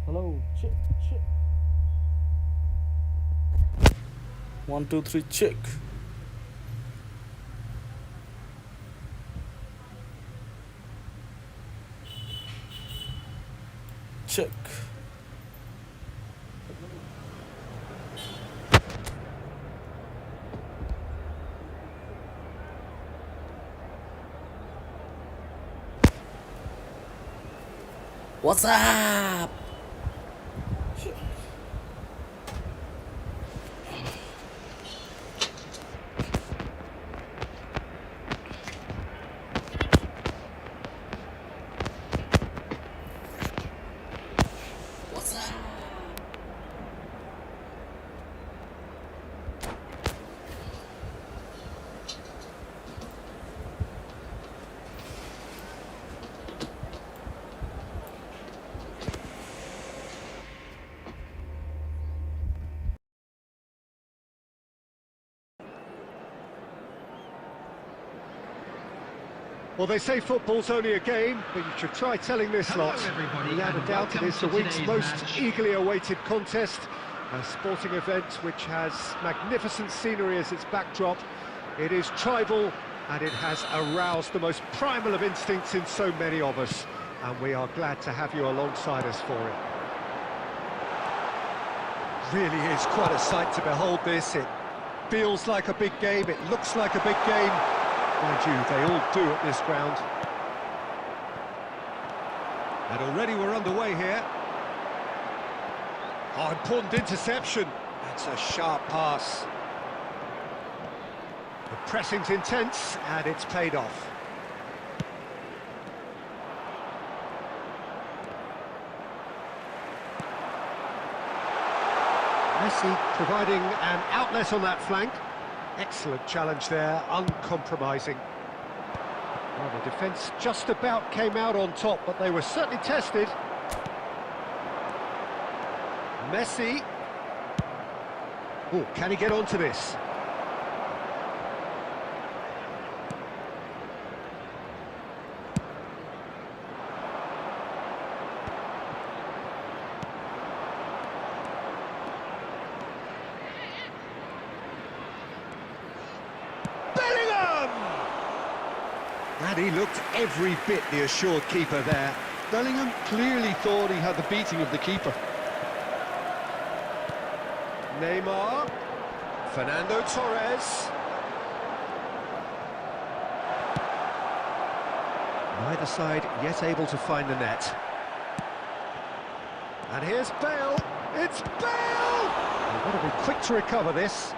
Hello, check, check. 1, 2, 3, check. Check. What's up? Check. What's up? Well, they say football's only a game, but you should try telling this lot. Without a doubt, it is the week's most eagerly awaited contest. A sporting event which has magnificent scenery as its backdrop. It is tribal, and it has aroused the most primal of instincts in so many of us. And we are glad to have you alongside us for it. Really is quite a sight to behold this. It feels like a big game, it looks like a big game. Mind you, they all do at this ground. And already we're underway here. Oh, important interception. That's a sharp pass. The pressing's intense, and it's paid off. Messi providing an outlet on that flank. Excellent challenge there, uncompromising. Well, the defence just about came out on top, but they were certainly tested. Messi. Oh, can he get onto this? And he looked every bit the assured keeper there. Bellingham clearly thought he had the beating of the keeper. Neymar. Fernando Torres. Neither side yet able to find the net. And here's Bale. It's Bale! They've got to be quick to recover this.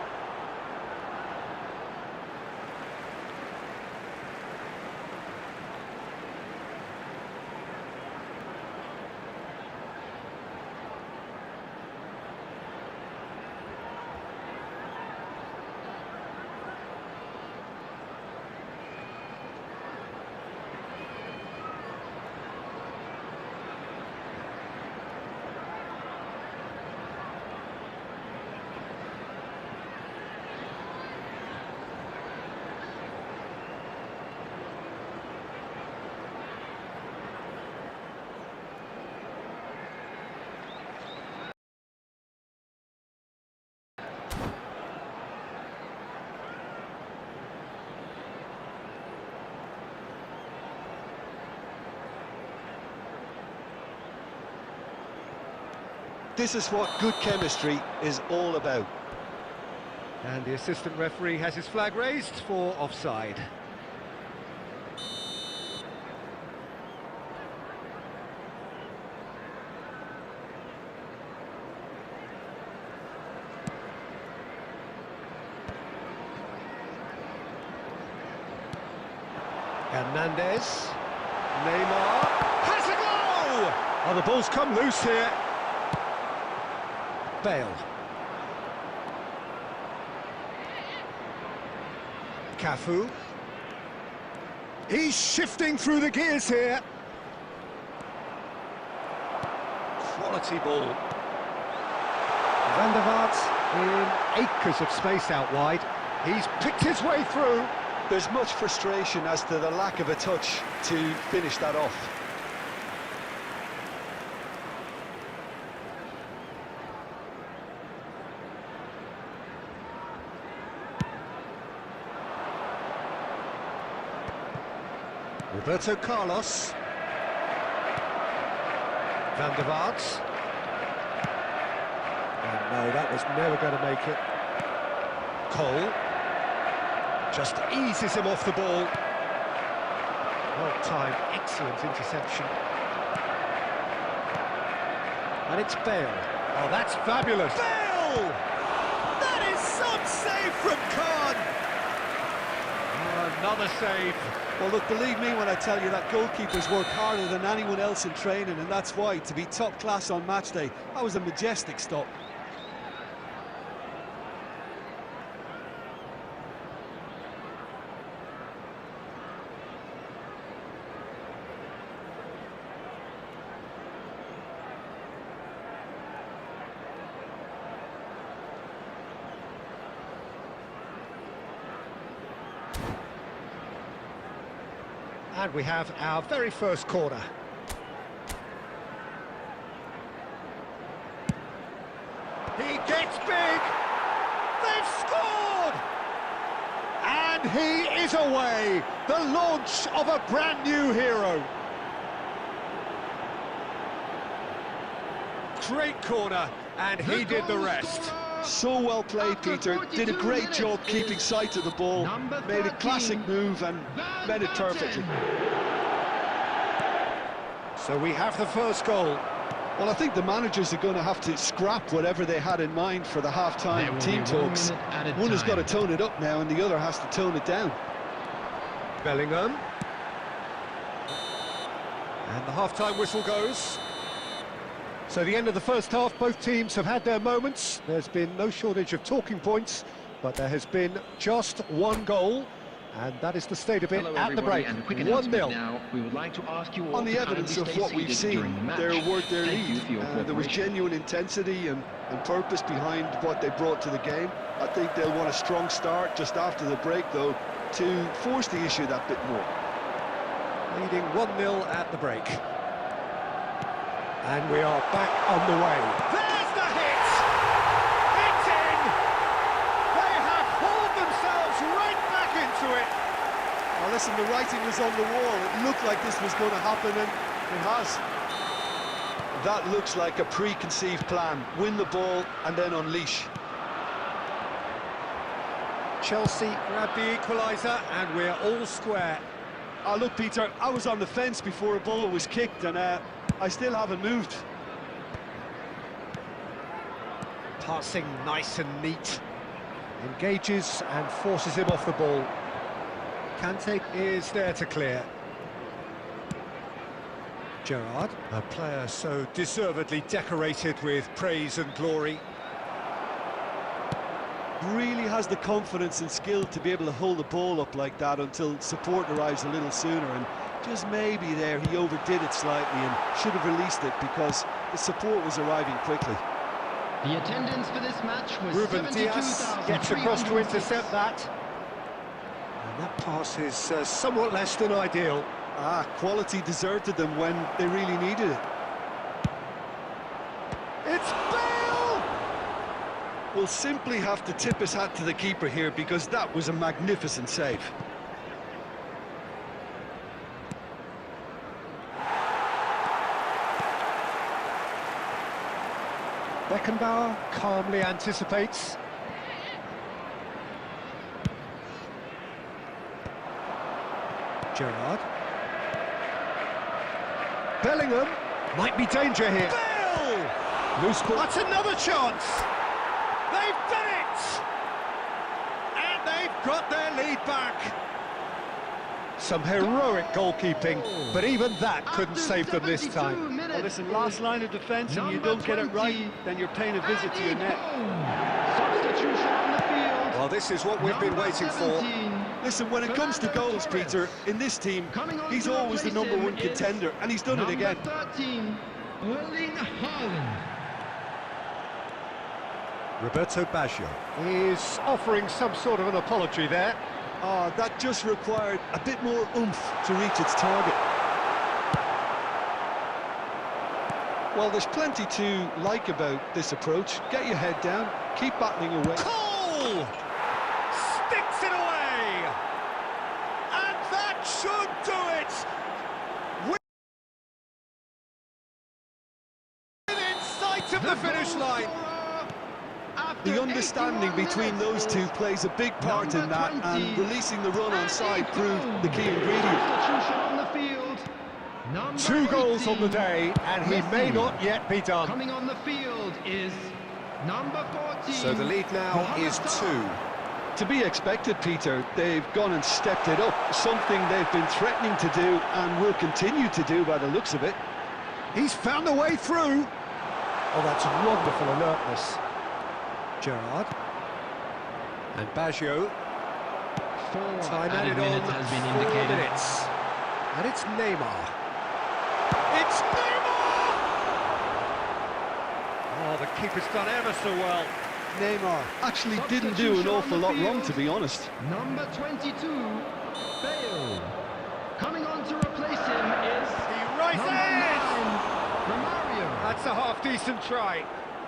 This is what good chemistry is all about. And the assistant referee has his flag raised for offside. Hernandez, Neymar, has a goal! Oh, the ball's come loose here. Bale. Cafu. He's shifting through the gears here. Quality ball. Van der Vaart in acres of space out wide. He's picked his way through. There's much frustration as to the lack of a touch to finish that off. Roberto Carlos. Van der Vaart. And no, that was never going to make it. Cole. Just eases him off the ball. Well-timed, excellent interception. And it's Bale. Oh, that's fabulous. Bale! That is some save from Khan. Oh, another save. Well, look, believe me when I tell you that goalkeepers work harder than anyone else in training, and that's why, to be top class on match day, that was a majestic stop. And we have our very first corner. He gets big! They've scored! And he is away! The launch of a brand new hero. Great corner, and he did the rest. So well played, Peter. Did a great job keeping sight of the ball. Made a classic move and made it perfectly. So we have the first goal. Well, I think the managers are going to have to scrap whatever they had in mind for the half-time team talks. One has got to tone it up now and the other has to tone it down. Bellingham. And the half-time whistle goes. So the end of the first half, both teams have had their moments. There's been no shortage of talking points, but there has been just one goal, and that is the state of it at the break. 1-0. Now, we would like to ask you all On the evidence of what we've seen, they're worth their lead. There was genuine intensity and purpose behind what they brought to the game. I think they'll want a strong start just after the break, though, to force the issue that bit more. Leading 1-0 at the break. And we are back on the way. There's the hit! It's in! They have hauled themselves right back into it. Now listen, the writing was on the wall. It looked like this was going to happen, and it has. That looks like a preconceived plan. Win the ball and then unleash. Chelsea grab the equaliser, and we're all square. Oh, look, Peter, I was on the fence before a ball was kicked, and I still haven't moved. Passing nice and neat. Engages and forces him off the ball. Kante is there to clear. Gerrard, a player so deservedly decorated with praise and glory. Really has the confidence and skill to be able to hold the ball up like that until support arrives a little sooner, and just maybe there he overdid it slightly and should have released it because the support was arriving quickly. The attendance for this match was Ruben Diaz gets across to intercept that. And that pass is somewhat less than ideal. Quality deserted them when they really needed it. It's Bale! We'll simply have to tip his hat to the keeper here because that was a magnificent save. Beckenbauer calmly anticipates. Gerrard. Bellingham. Might be danger here. Bale! Loose ball. That's another chance! They've done it! And they've got their lead back. Some heroic goalkeeping, but even that couldn't save them this time. Well, listen, last line of defence, and you don't get it right, then you're paying a visit to your net. Substitution on the field. Well, this is what we've been waiting for. Listen, when it comes to goals, Peter, in this team, he's always the #1 contender, and he's done it again. Number 13, Erling Haaland. Roberto Baggio is offering some sort of an apology there. That just required a bit more oomph to reach its target. Well, there's plenty to like about this approach. Get your head down, keep battling away. Cole! Sticks it away! And that should do it! Within sight of the finish line! The understanding between those two plays a big part in that, and releasing the run on side proved the key ingredient. Substitution on the field. Number 2 goals on the 18. day, and he may not yet be done. Coming on the field is number 14. So the lead now is 2. To be expected, Peter, they've gone and stepped it up, something they've been threatening to do and will continue to do by the looks of it. He's found a way through. Oh, that's wonderful alertness. Gerrard. And Baggio. Time added on, minutes has been 4 indicated. minutes. And it's Neymar. It's Neymar! Oh, the keeper's done ever so well. Neymar actually didn't do an awful lot wrong, to be honest. Number 22, Bale. Coming on to replace him is He rises! number 9, Romario. That's a half-decent try.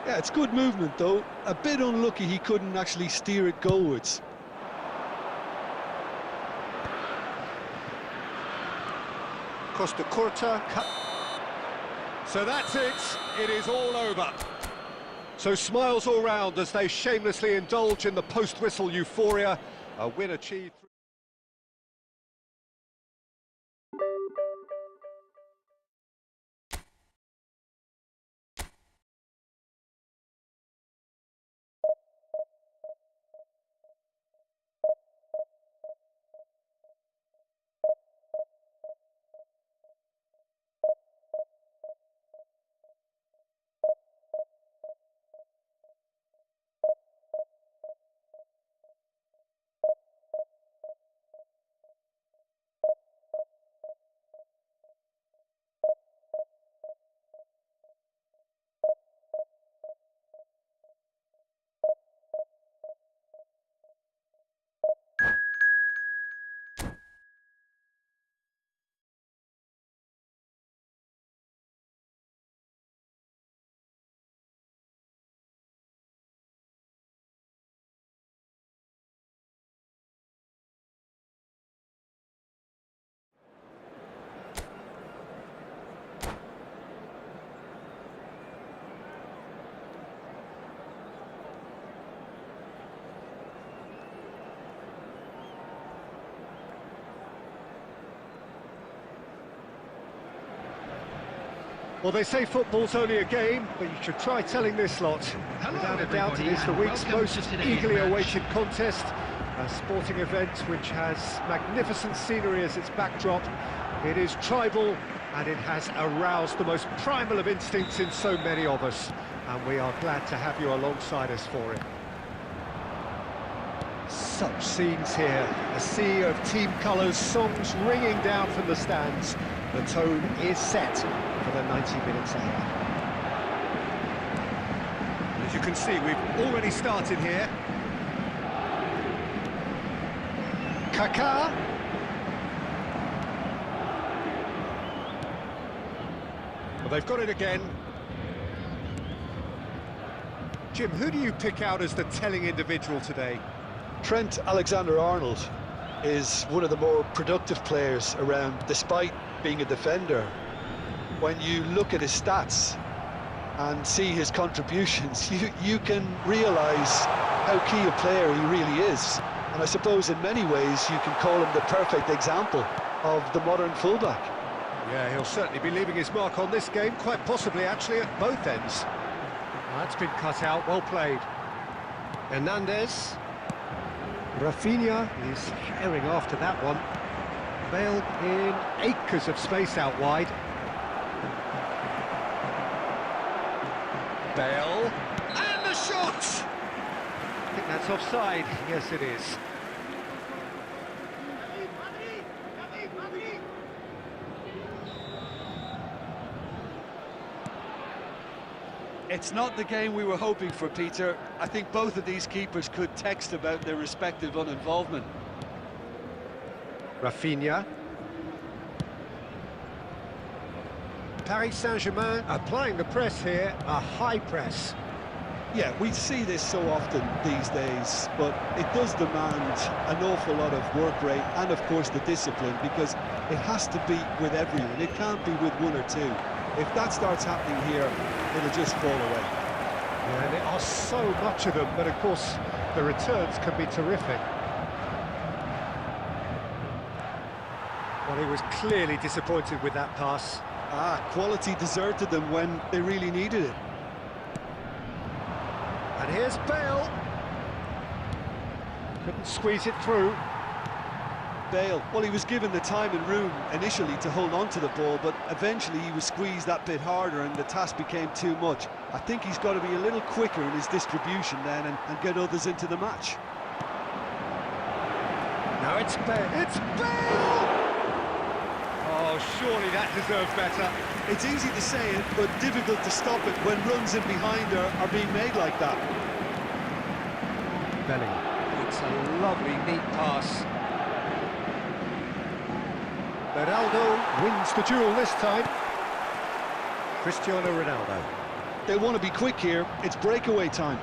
Yeah, it's good movement, though. A bit unlucky he couldn't actually steer it goalwards. Costa Curta. So that's it. It is all over. So smiles all round as they shamelessly indulge in the post-whistle euphoria. A win achieved. Well, they say football's only a game, but you should try telling this lot. Without a doubt, it is the week's most eagerly awaited contest. A sporting event which has magnificent scenery as its backdrop. It is tribal, and it has aroused the most primal of instincts in so many of us. And we are glad to have you alongside us for it. Such scenes here. A sea of team colours, songs ringing down from the stands. The tone is set for the 90 minutes ahead. As you can see, we've already started here. Kaká. Well, they've got it again. Jim, who do you pick out as the telling individual today? Trent Alexander-Arnold is one of the more productive players around, despite being a defender. When you look at his stats, and see his contributions, you can realise how key a player he really is. And I suppose in many ways you can call him the perfect example of the modern fullback. Yeah, he'll certainly be leaving his mark on this game, quite possibly actually at both ends. That's been cut out, well played. Hernandez. Rafinha is herring after that one. Bale in acres of space out wide. Bale. And the shot! I think that's offside. Yes, it is. It's not the game we were hoping for, Peter. I think both of these keepers could text about their respective uninvolvement. Rafinha. Paris Saint-Germain applying the press here, a high press. Yeah, we see this so often these days, but it does demand an awful lot of work rate and, of course, the discipline, because it has to be with everyone. It can't be with one or two. If that starts happening here, it'll just fall away. Yeah, and there are so much of them, but of course the returns can be terrific. Well, he was clearly disappointed with that pass. Quality deserted them when they really needed it. And here's Bale. Couldn't squeeze it through. Bale, well, he was given the time and room initially to hold on to the ball, but eventually he was squeezed that bit harder and the task became too much. I think he's got to be a little quicker in his distribution then and get others into the match. Now it's Bale. It's Bale! Oh, surely that deserves better. It's easy to say it, but difficult to stop it when runs in behind are being made like that. Bellingham. It's a lovely, neat pass. Ronaldo wins the duel this time. Cristiano Ronaldo. They want to be quick here. It's breakaway time.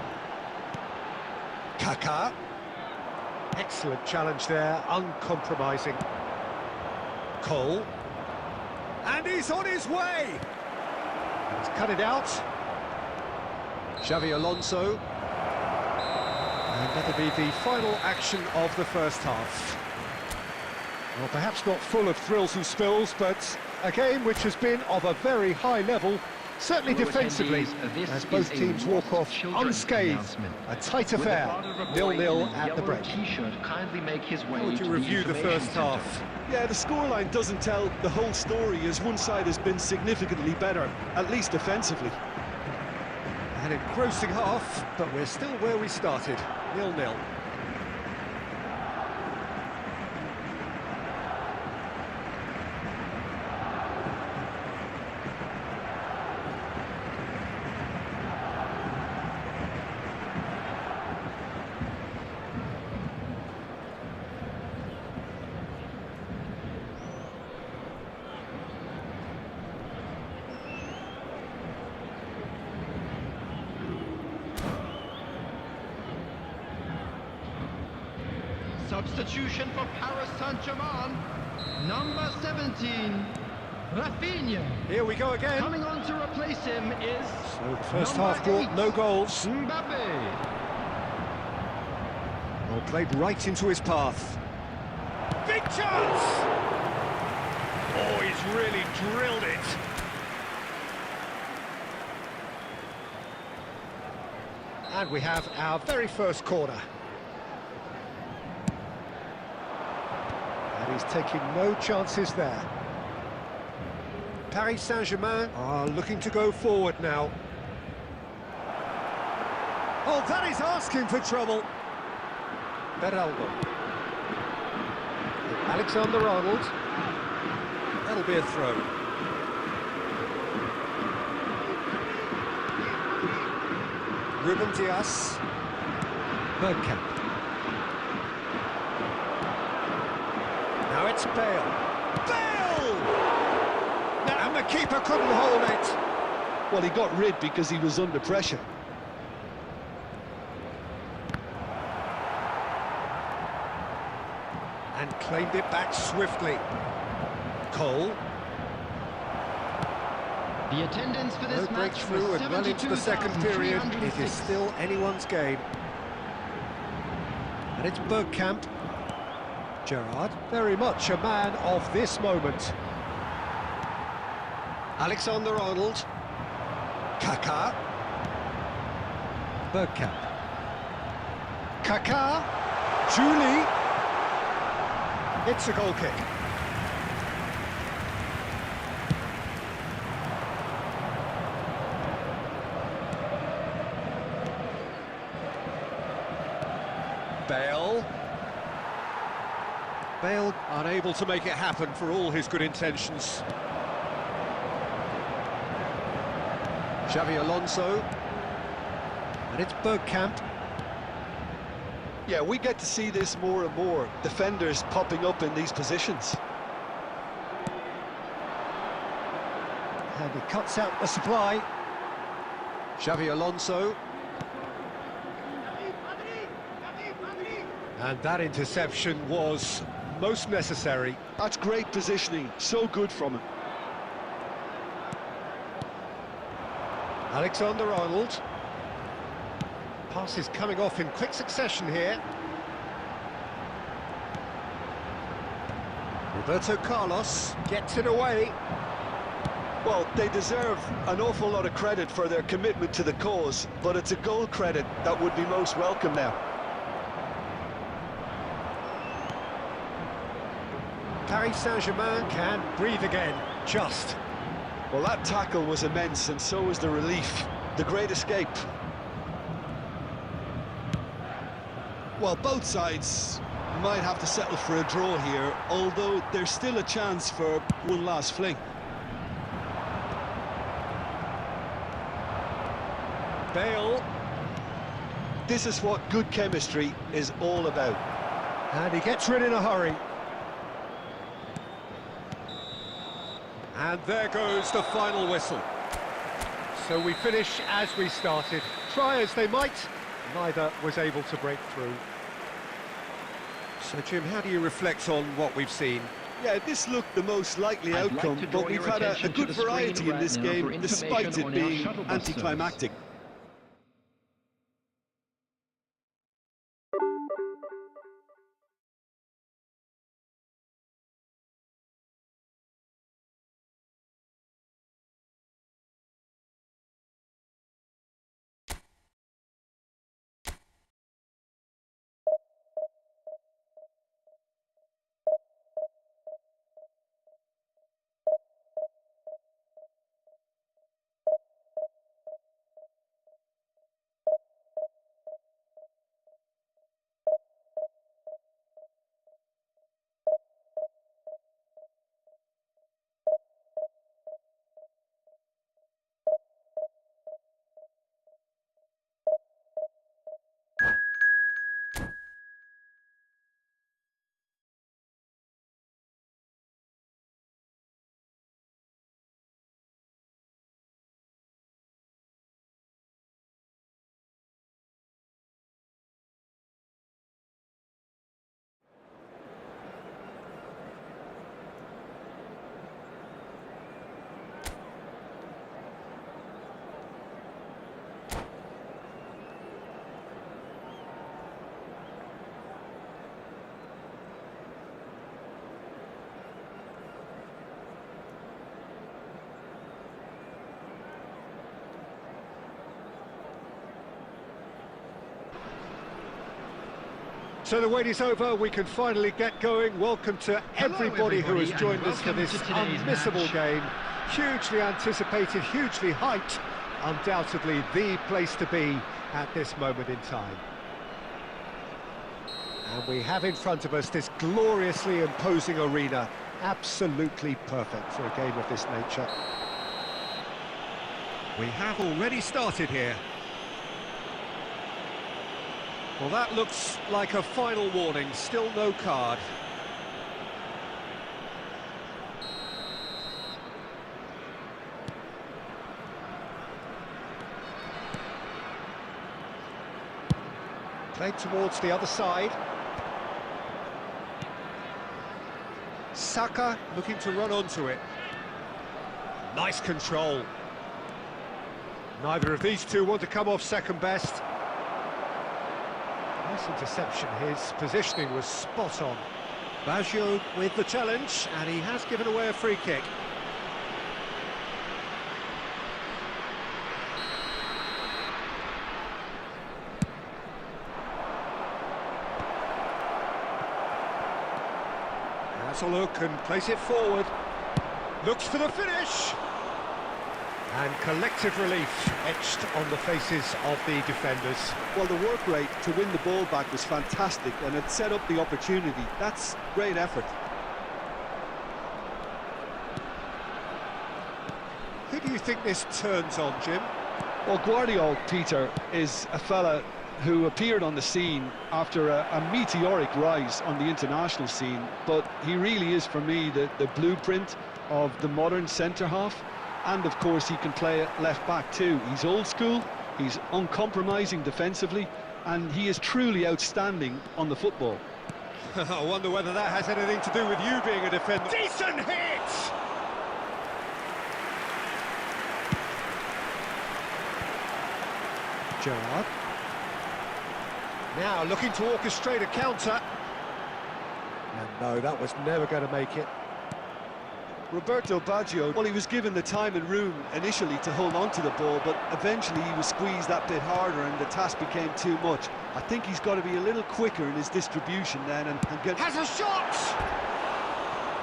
Kaká. Excellent challenge there, uncompromising. Cole. And he's on his way! He's cut it out. Xavi Alonso. And that'll be the final action of the first half. Well, perhaps not full of thrills and spills, but a game which has been of a very high level, certainly defensively, as both teams walk off unscathed. A tight affair, 0-0 at the break. How would you review the first half? Yeah, the scoreline doesn't tell the whole story, as one side has been significantly better, at least defensively. An engrossing half, but we're still where we started, 0-0. Substitution for Paris Saint-Germain, number 17, Rafinha. Here we go again. Coming on to replace him is So the first half brought no goals. Mbappe. Well, played right into his path. Big chance! Oh, he's really drilled it. And we have our very first corner. And he's taking no chances there. Paris Saint-Germain are looking to go forward now. Oh, that is asking for trouble. Beraldo. Alexander-Arnold. That'll be a throw. Ruben Dias. Bergkamp. Now it's Bale. Bale! And the keeper couldn't hold it. Well, he got rid because he was under pressure. And claimed it back swiftly. Cole. The attendance for No this match breakthrough was and well into the second period. It is 72,306. still anyone's game. And it's Bergkamp. Gerrard, very much a man of this moment. Alexander-Arnold. Kaká. Bergkamp. Kaká. Julie. It's a goal kick. Bale. Bale unable to make it happen for all his good intentions. Xavi Alonso. And it's Bergkamp. Yeah, we get to see this more and more. Defenders popping up in these positions. And he cuts out the supply. Xavi Alonso. And that interception was most necessary. That's great positioning. So good from him. Alexander-Arnold. Passes coming off in quick succession here. Roberto Carlos gets it away. Well, they deserve an awful lot of credit for their commitment to the cause, but it's a goal credit that would be most welcome now. Paris Saint-Germain can breathe again, just. Well, that tackle was immense, and so was the relief. The great escape. Well, both sides might have to settle for a draw here, although there's still a chance for one last fling. Bale. This is what good chemistry is all about. And he gets rid in a hurry. And there goes the final whistle. So we finish as we started. Try as they might, neither was able to break through. So, Jim, how do you reflect on what we've seen? Yeah, this looked the most likely I'd like outcome, to draw but we've your had a attention to good the screen variety in right this now game, for despite information it on our being shuttle bus anticlimactic. So the wait is over, we can finally get going. Welcome to everybody who has everybody, joined us for welcome this to today's unmissable match. game. Hugely anticipated, hugely hyped. Undoubtedly the place to be at this moment in time. And we have in front of us this gloriously imposing arena. Absolutely perfect for a game of this nature. We have already started here. Well, that looks like a final warning, still no card. Played towards the other side. Saka looking to run onto it. Nice control. Neither of these two want to come off second best. Nice interception, his positioning was spot on. Baggio with the challenge, and he has given away a free kick. Has a look and plays it forward. Looks for the finish. And collective relief etched on the faces of the defenders. Well, the work rate to win the ball back was fantastic, and it set up the opportunity. That's great effort. Who do you think this turns on, Jim? Well, Guardiola, Peter, is a fella who appeared on the scene after a meteoric rise on the international scene, but he really is, for me, the blueprint of the modern centre-half. And, of course, he can play at left-back too. He's old school, he's uncompromising defensively, and he is truly outstanding on the football. I wonder whether that has anything to do with you being a defender. Decent hit! Gerrard. Now looking to orchestrate a counter. And no, that was never going to make it. Roberto Baggio, well, he was given the time and room initially to hold on to the ball, but eventually he was squeezed that bit harder and the task became too much. I think he's got to be a little quicker in his distribution then and get... Has a shot!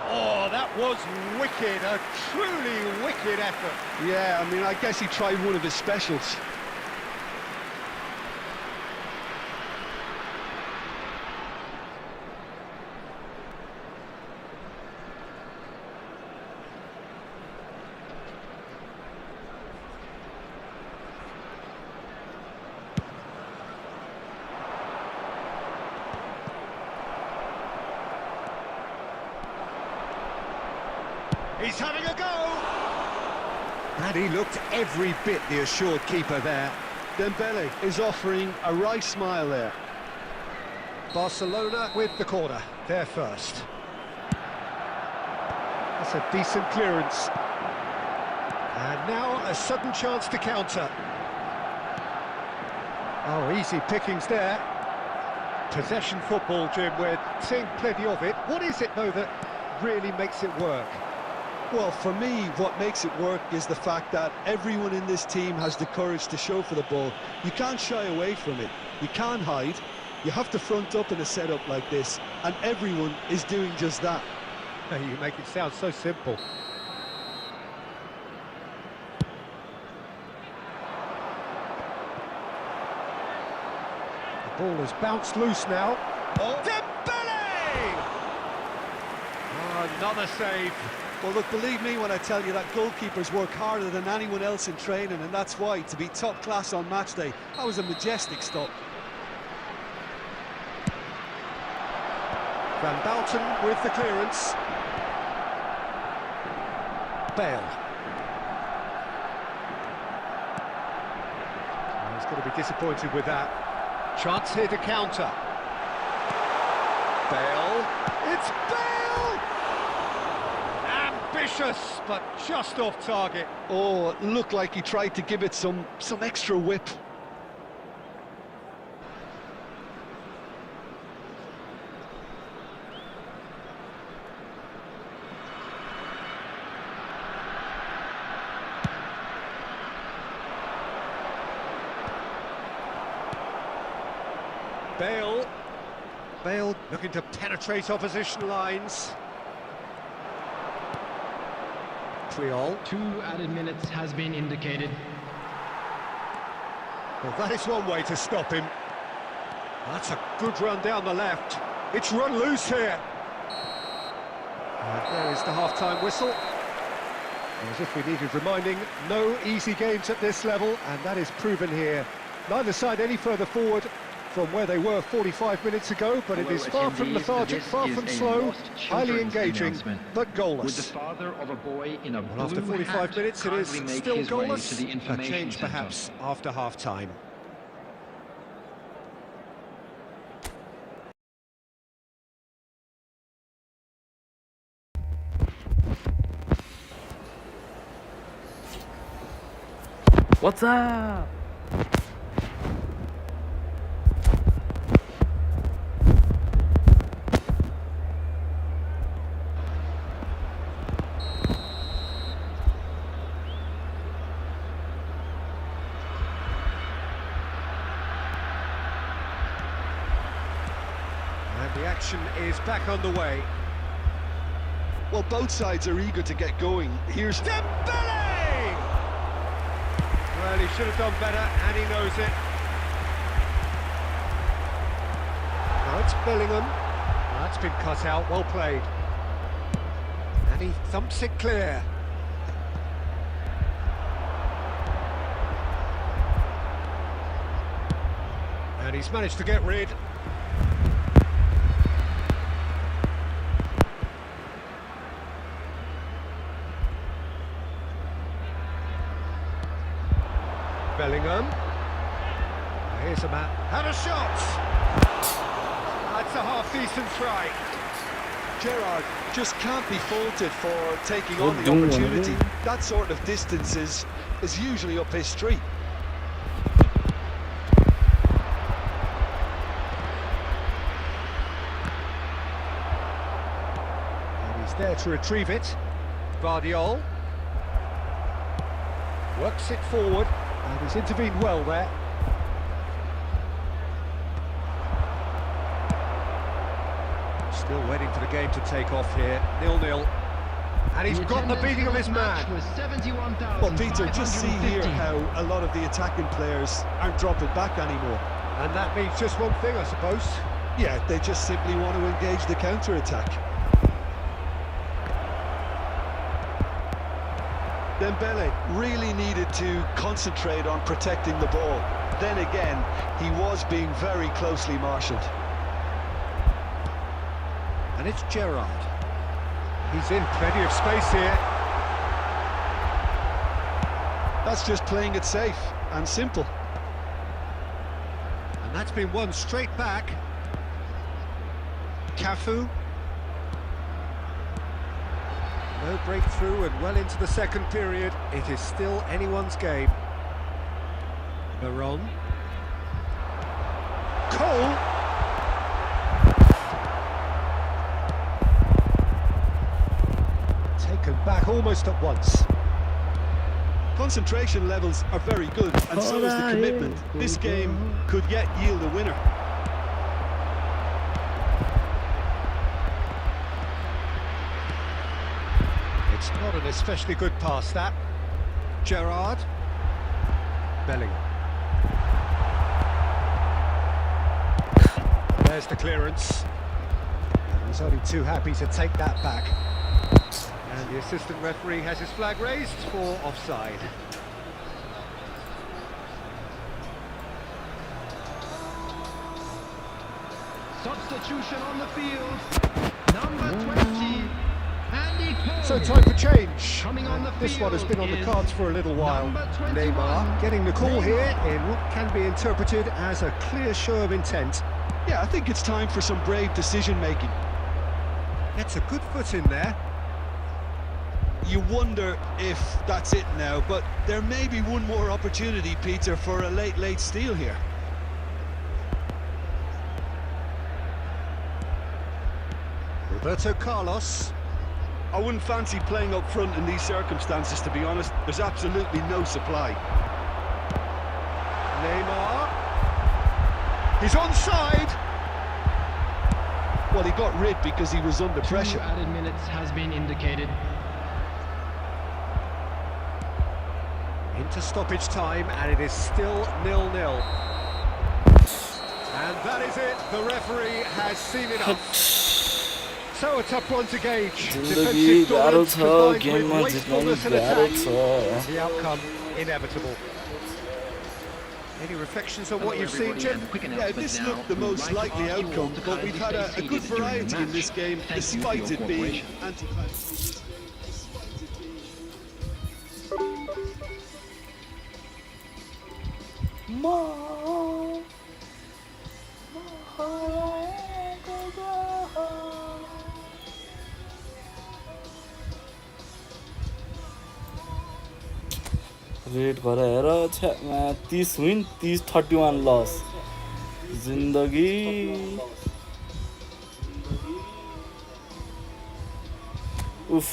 Oh, that was wicked, a truly wicked effort. Yeah, I mean, I guess he tried one of his specials. He's having a go! And he looked every bit the assured keeper there. Dembele is offering a wry smile there. Barcelona with the corner, they're first. That's a decent clearance. And now a sudden chance to counter. Oh, easy pickings there. Possession football, Jim, we're seeing plenty of it. What is it, though, that really makes it work? Well, for me, what makes it work is the fact that everyone in this team has the courage to show for the ball. You can't shy away from it. You can't hide. You have to front up in a setup like this, and everyone is doing just that. You make it sound so simple. The ball has bounced loose now. Oh, Dembele! Oh, another save. Well, look, believe me when I tell you that goalkeepers work harder than anyone else in training, and that's why, to be top class on match day, that was a majestic stop. Van Bouten with the clearance. Bale. Oh, he's going to be disappointed with that. Chance here to counter. Bale. It's Bale! Ambitious, but just off target. Oh, it looked like he tried to give it some extra whip. Bale looking to penetrate opposition lines. Triol. 2 added minutes has been indicated. Well, that is one way to stop him. That's a good run down the left. It's run loose here. And there is the half-time whistle. As if we needed reminding, no easy games at this level, and that is proven here. Neither side any further forward from where they were 45 minutes ago, but it is far from lethargic, far from slow, highly engaging, but goalless. With the father of a boy in a Well, after 45 minutes, it is still goalless. A change, perhaps, after half-time. What's up? And the action is back on the way. Well, both sides are eager to get going. Here's Dembele! Well, he should have done better, and he knows it. Now it's Bellingham. That's been cut out, well played. And he thumps it clear. And he's managed to get rid. Bellingham. Here's a man. Had a shot! That's a half-decent try. Gerrard just can't be faulted for taking Oh, on the don't wanna opportunity. do. That sort of distance is usually up his street. And he's there to retrieve it. Guardiol works it forward, and he's intervened well there. Still waiting for the game to take off here. 0-0. And he's got the beating of his man. Well, Peter, just see here how a lot of the attacking players aren't dropping back anymore. And that means just one thing, I suppose. Yeah, they just simply want to engage the counter-attack. Dembele really needed to concentrate on protecting the ball. Then again, he was being very closely marshalled. And it's Gerrard. He's in plenty of space here. That's just playing it safe and simple. And that's been won straight back. Cafu. No breakthrough and well into the second period. It is still anyone's game. Baron. Cole. Taken back almost at once. Concentration levels are very good, and so is the commitment. This game could yet yield a winner. It's not an especially good pass, that. Gerrard. Bellingham. There's the clearance. And he's only too happy to take that back. And the assistant referee has his flag raised for offside. Substitution on the field. Number 20. Andy Cole. So time for change. Coming on the This one has field been on the is cards for a little while. number 21. Neymar getting the call here in what can be interpreted as a clear show of intent. Yeah, I think it's time for some brave decision-making. Gets a good foot in there. You wonder if that's it now, but there may be one more opportunity, Peter, for a late steal here. Roberto Carlos. I wouldn't fancy playing up front in these circumstances, to be honest. There's absolutely no supply. Neymar. He's onside. Well, he got rid because he was under 2 pressure. added minutes has been indicated. Into stoppage time, and it is still 0-0. And that is it. The referee has seen enough. So a tough one to gauge. जिंदगी Defensive गाह्रो dominance छ combined गेममा with जित्न नि wastefulness in गाह्रो attack. छ The outcome inevitable. Any reflections on what you've seen, Jim? Yeah, this looked the most likely outcome, but we've had a good variety in this game, despite it being anti-fan. Rate गरेर छ्या 30 win 31 लस जिन्दगी उफ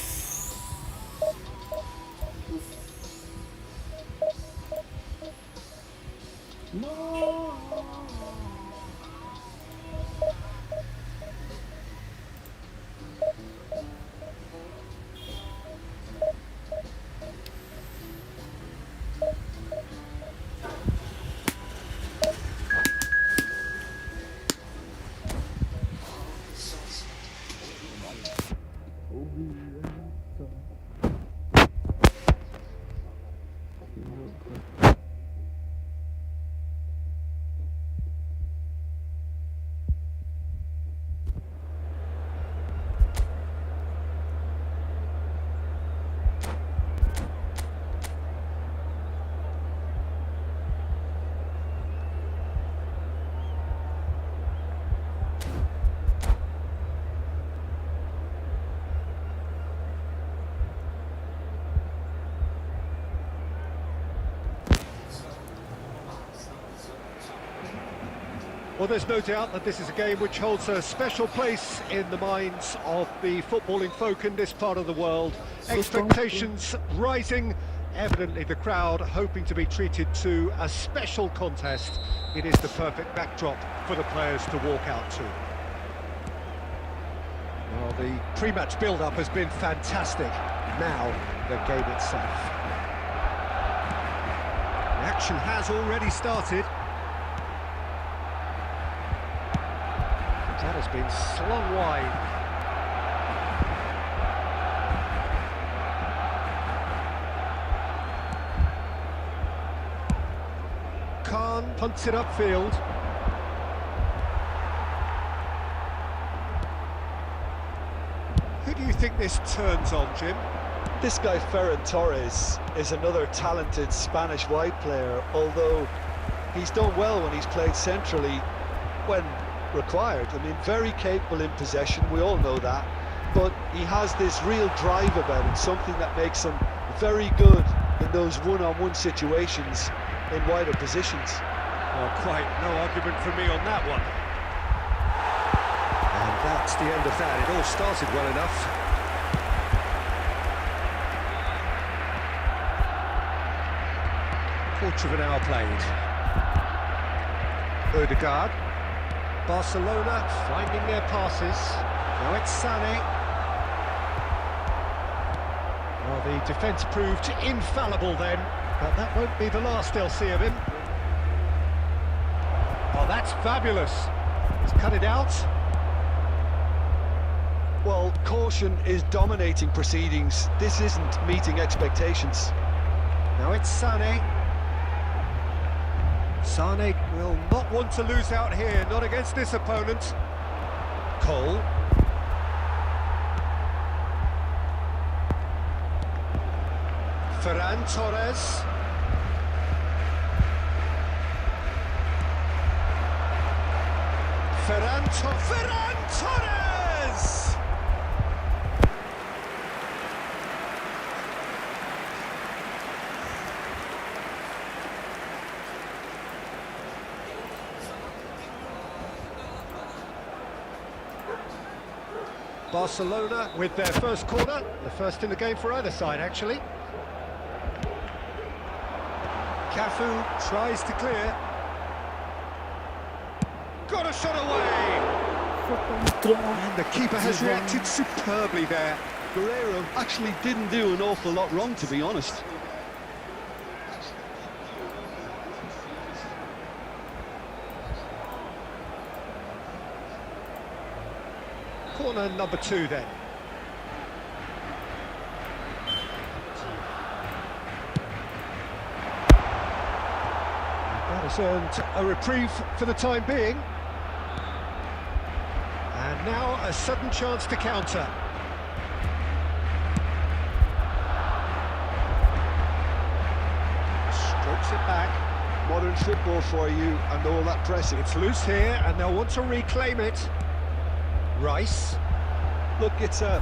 Well, there's no doubt that this is a game which holds a special place in the minds of the footballing folk in this part of the world. Expectations rising, evidently the crowd hoping to be treated to a special contest. It is the perfect backdrop for the players to walk out to. Well, the pre-match build-up has been fantastic. Now, the game itself. The action has already started. That has been slung wide. Khan punts it upfield. Who do you think this turns on, Jim? This guy Ferran Torres is another talented Spanish wide player, although he's done well when he's played centrally when required. I mean, very capable in possession, we all know that, but he has this real drive about him, something that makes him very good in those one-on-one situations in wider positions. Well, quite no argument from me on that one. And that's the end of that. It all started well enough. Quarter of an hour played. Odegaard. Barcelona finding their passes. Now it's Sané. Well, the defence proved infallible then, but that won't be the last they'll see of him. Oh, that's fabulous. He's cut it out. Well, caution is dominating proceedings. This isn't meeting expectations. Now it's Sané. Sané will not want to lose out here, not against this opponent. Cole. Ferran Torres. Ferran Torres! Barcelona with their first corner, the first in the game for either side actually. Cafu tries to clear. Got a shot away! And the keeper has reacted superbly there. Guerrero actually didn't do an awful lot wrong, to be honest. Corner number 2 then. That has earned a reprieve for the time being. And now a sudden chance to counter. Strokes it back. Modern football for you and all that pressing. It's loose here and they'll want to reclaim it. Rice. Look, it's a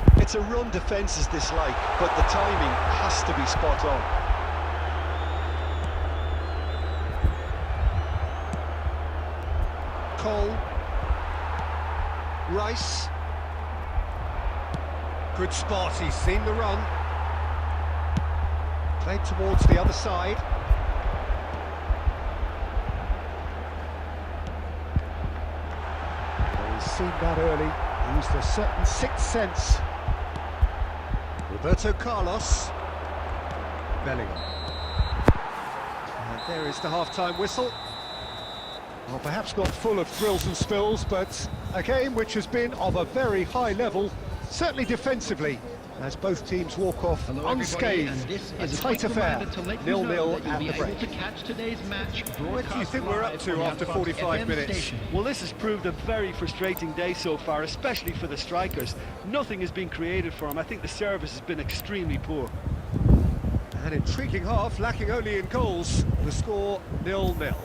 run defence is this like, but the timing has to be spot on. Cole. Rice. Good spot, he's seen the run. Played towards the other side. Well, he's seen that early, used a certain sixth sense. Roberto Carlos. Bellingham. And there is the half-time whistle. Well, perhaps not full of thrills and spills, but a game which has been of a very high level, certainly defensively, as both teams walk off unscathed. A tight affair, 0-0 at the break. What do you think we're up to after 45 minutes? Well, this has proved a very frustrating day so far, especially for the strikers. Nothing has been created for them. I think the service has been extremely poor. An intriguing half, lacking only in goals. The score 0-0.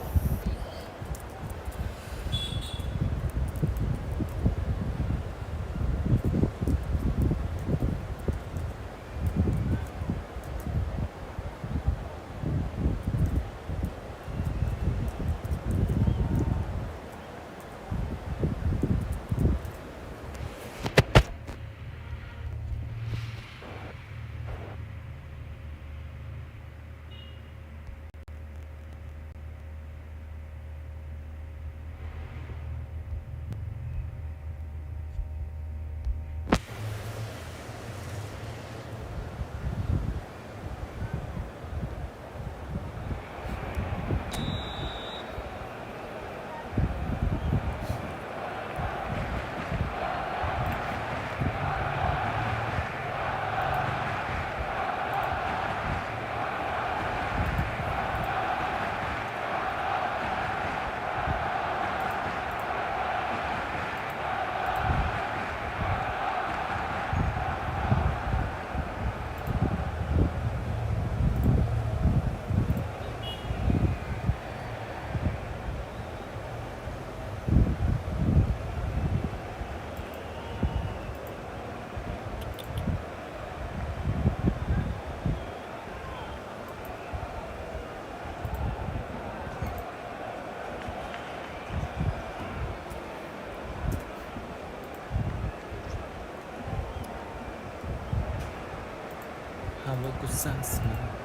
Hava कुछ सांस नहीं.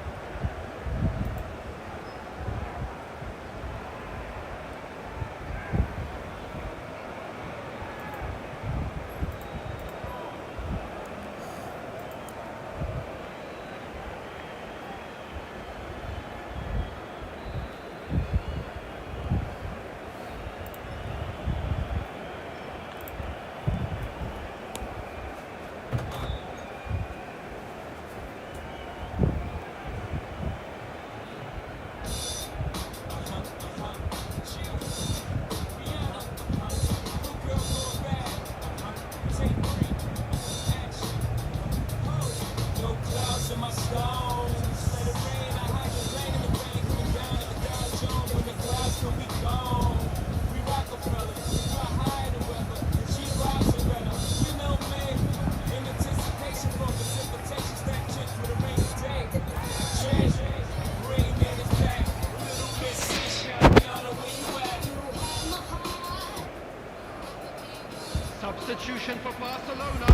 Substitution for Barcelona.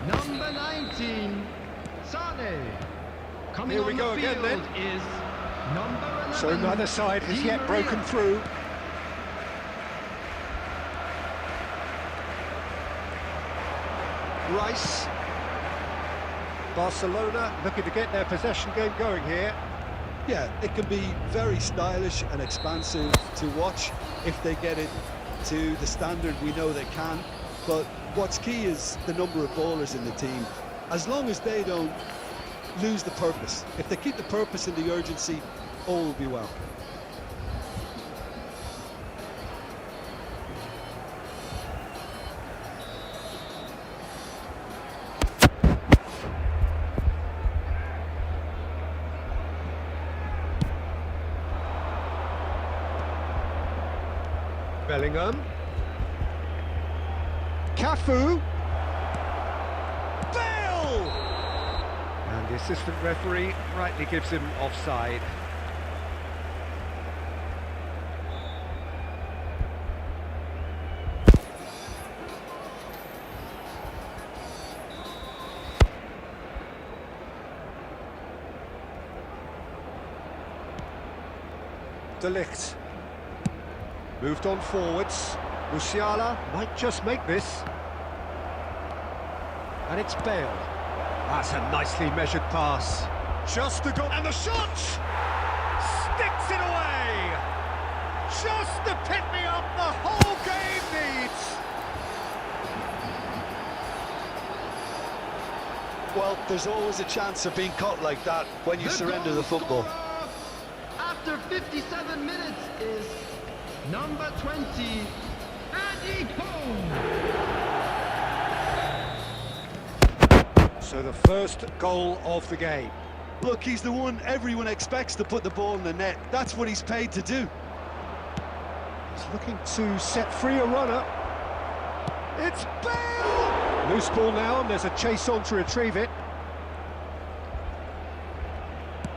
Number 19, Sane. Coming Here we on go the again, field then. is number 11. So neither side has Di yet Maria. broken through. Rice. Barcelona looking to get their possession game going here. Yeah, it can be very stylish and expansive to watch if they get it to the standard we know they can. But what's key is the number of ballers in the team. As long as they don't lose the purpose, if they keep the purpose and the urgency, all will be well. Bellingham. Cafu. Bale! And the assistant referee rightly gives him offside. De Ligt. Moved on forwards. Musiala might just make this. And it's Bale. That's a nicely measured pass. Just the goal, and the shot! Sticks it away! Just the pick-me-up the whole game needs! Well, there's always a chance of being caught like that when you surrender the football. Scorer after 57 minutes is number 20, Andy Cole. So the first goal of the game. Look, he's the one everyone expects to put the ball in the net. That's what he's paid to do. He's looking to set free a runner. It's Bale! Loose ball now, and there's a chase on to retrieve it.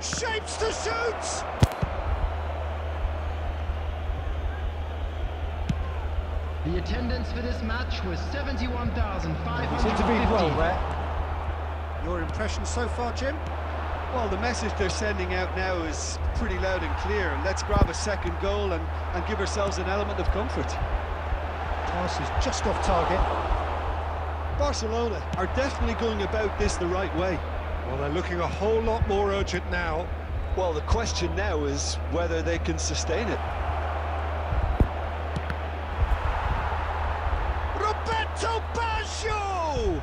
Shapes to shoot! The attendance for this match was 71,550. He's intervened well there. Your impression so far, Jim? Well, the message they're sending out now is pretty loud and clear. Let's grab a second goal and give ourselves an element of comfort. Pass is just off target. Barcelona are definitely going about this the right way. Well, they're looking a whole lot more urgent now. Well, the question now is whether they can sustain it. Roberto Baggio!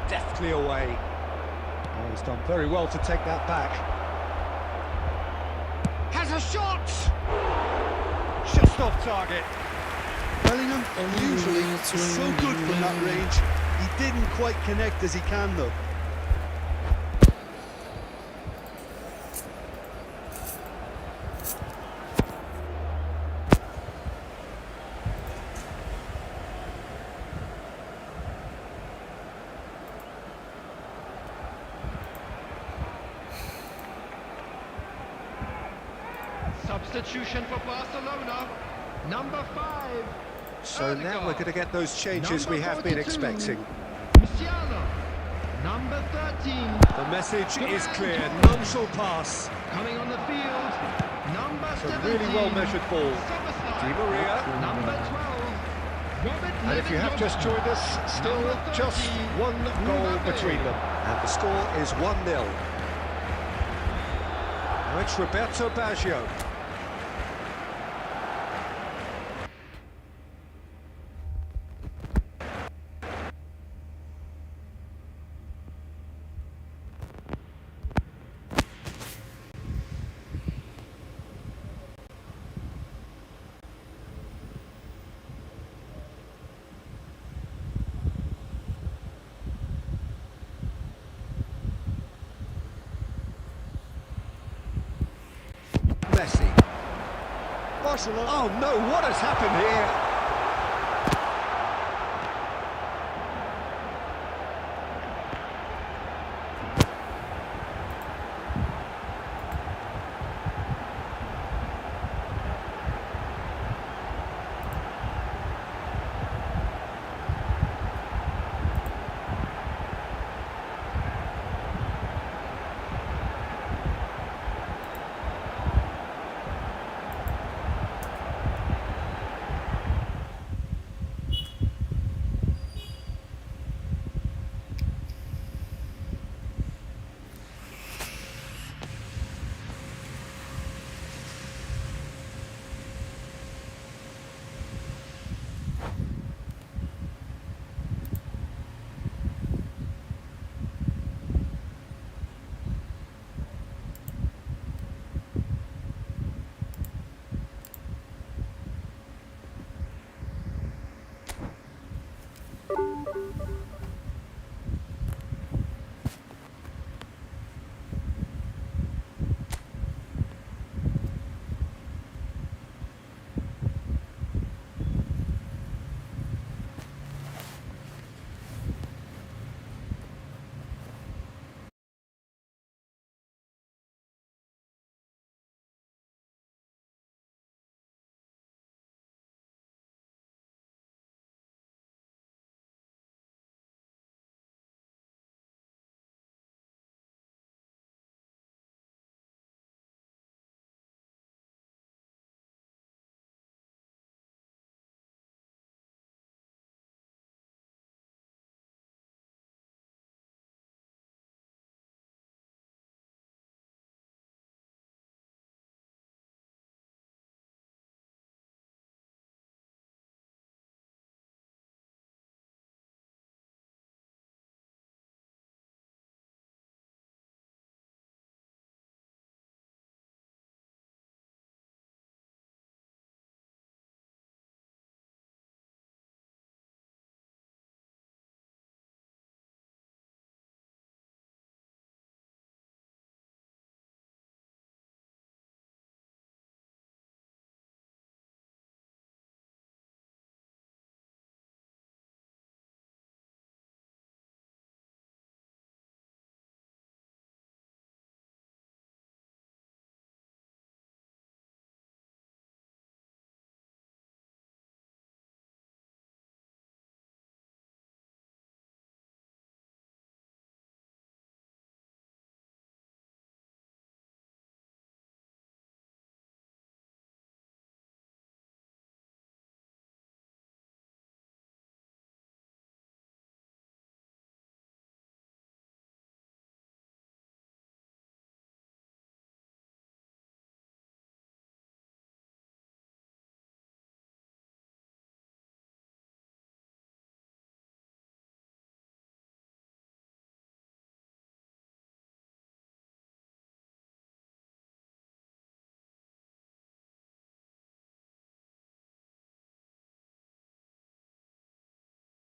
Deftly away. Oh, he's done very well to take that back. Has a shot! Just off target. Bellingham usually is so good from that range. He didn't quite connect as he can though. Substitution for Barcelona, number 5. So now we're going to get those changes we have been expecting. Musiala, number 13. The message is clear, none shall pass. Coming on the field, number It's a 17. really well-measured ball. Superstar, Di Maria. number 12. Robert And if you have just joined us, still just one goal between them. And the score is 1-0. Now it's Roberto Baggio. Messi. Barcelona. Oh no, what has happened here?